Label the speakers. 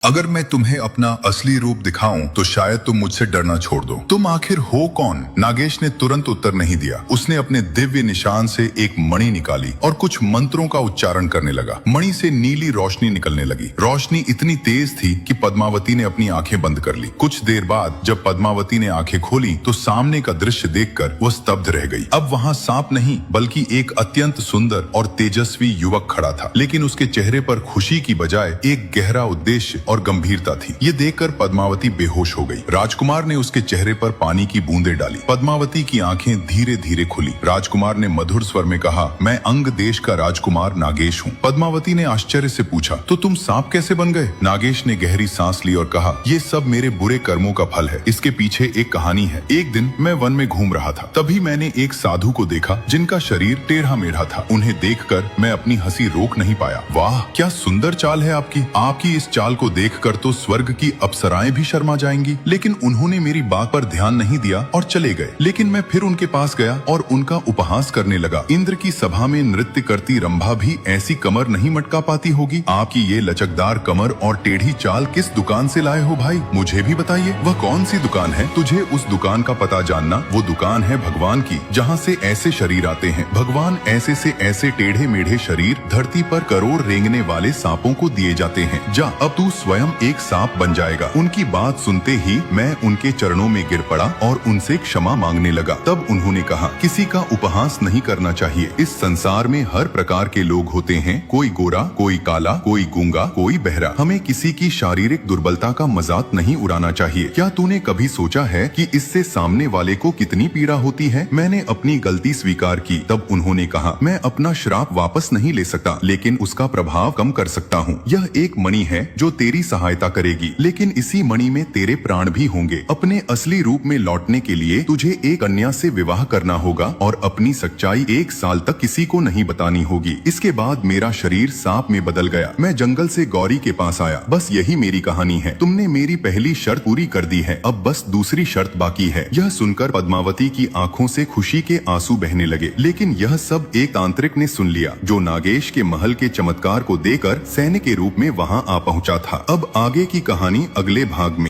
Speaker 1: अगर मैं तुम्हें अपना असली रूप दिखाऊं तो शायद तुम मुझसे डरना छोड़ दो। तुम आखिर हो कौन? नागेश ने तुरंत उत्तर नहीं दिया। उसने अपने दिव्य निशान से एक मणि निकाली और कुछ मंत्रों का उच्चारण करने लगा। मणि से नीली रोशनी निकलने लगी। रोशनी इतनी तेज थी कि पद्मावती ने अपनी आंखें बंद कर ली। कुछ देर बाद जब पद्मावती ने आंखें खोली तो सामने का दृश्य देखकर वो स्तब्ध रह गई। अब वहाँ सांप नहीं बल्कि एक अत्यंत सुंदर और तेजस्वी युवक खड़ा था, लेकिन उसके चेहरे पर खुशी की बजाय एक गहरा उद्देश्य और गंभीरता थी। ये देखकर पद्मावती बेहोश हो गई। राजकुमार ने उसके चेहरे पर पानी की बूंदें डाली। पद्मावती की आंखें धीरे धीरे खुली। राजकुमार ने मधुर स्वर में कहा, मैं अंग देश का राजकुमार नागेश हूँ। पद्मावती ने आश्चर्य से पूछा, तो तुम सांप कैसे बन गए? नागेश ने गहरी सांस ली और कहा, ये सब मेरे बुरे कर्मों का फल है। इसके पीछे एक कहानी है। एक दिन मैं वन में घूम रहा था, तभी मैंने एक साधु को देखा जिनका शरीर टेढ़ा मेढ़ा था। उन्हें देखकर मैं अपनी हंसी रोक नहीं पाया। वाह, क्या सुंदर चाल है आपकी। आपकी इस चाल को देखकर तो स्वर्ग की अप्सराएं भी शर्मा जाएंगी। लेकिन उन्होंने मेरी बात पर ध्यान नहीं दिया और चले गए। लेकिन मैं फिर उनके पास गया और उनका उपहास करने लगा। इंद्र की सभा में नृत्य करती रंभा भी ऐसी कमर नहीं मटका पाती होगी। आपकी ये लचकदार कमर और टेढ़ी चाल किस दुकान से लाए हो भाई? मुझे भी बताइए, वह कौन सी दुकान है? तुझे उस दुकान का पता जानना? वो दुकान है भगवान की, जहाँ से ऐसे शरीर आते हैं। भगवान ऐसे से ऐसे टेढ़े मेढ़े शरीर धरती पर करोड़ रेंगने वाले सांपों को दिए जाते हैं। जा, अब तू स्वयं एक सांप बन जाएगा। उनकी बात सुनते ही मैं उनके चरणों में गिर पड़ा और उनसे क्षमा मांगने लगा। तब उन्होंने कहा, किसी का उपहास नहीं करना चाहिए। इस संसार में हर प्रकार के लोग होते हैं, कोई गोरा, कोई काला, कोई गूंगा, कोई बहरा। हमें किसी की शारीरिक दुर्बलता का मजाक नहीं उड़ाना चाहिए। क्या तूने कभी सोचा है कि इससे सामने वाले को कितनी पीड़ा होती है? मैंने अपनी गलती स्वीकार की। तब उन्होंने कहा, मैं अपना श्राप वापस नहीं ले सकता, लेकिन उसका प्रभाव कम कर सकता हूँ। यह एक मणि है जो तेरी सहायता करेगी, लेकिन इसी मणि में तेरे प्राण भी होंगे। अपने असली रूप में लौटने के लिए तुझे एक कन्या से विवाह करना होगा और अपनी सच्चाई 1 साल तक किसी को नहीं बतानी होगी। इसके बाद मेरा शरीर सांप में बदल गया। मैं जंगल से गौरी के पास आया। बस यही मेरी कहानी है। तुमने मेरी पहली शर्त पूरी कर दी है, अब बस दूसरी शर्त बाकी है। यह सुनकर पद्मावती की आंखों से खुशी के आंसू बहने लगे। लेकिन यह सब एक तांत्रिक ने सुन लिया, जो नागेश के महल के चमत्कार को देखकर सैन्य के रूप में वहाँ आ पहुँचा था। अब आगे की कहानी अगले भाग में।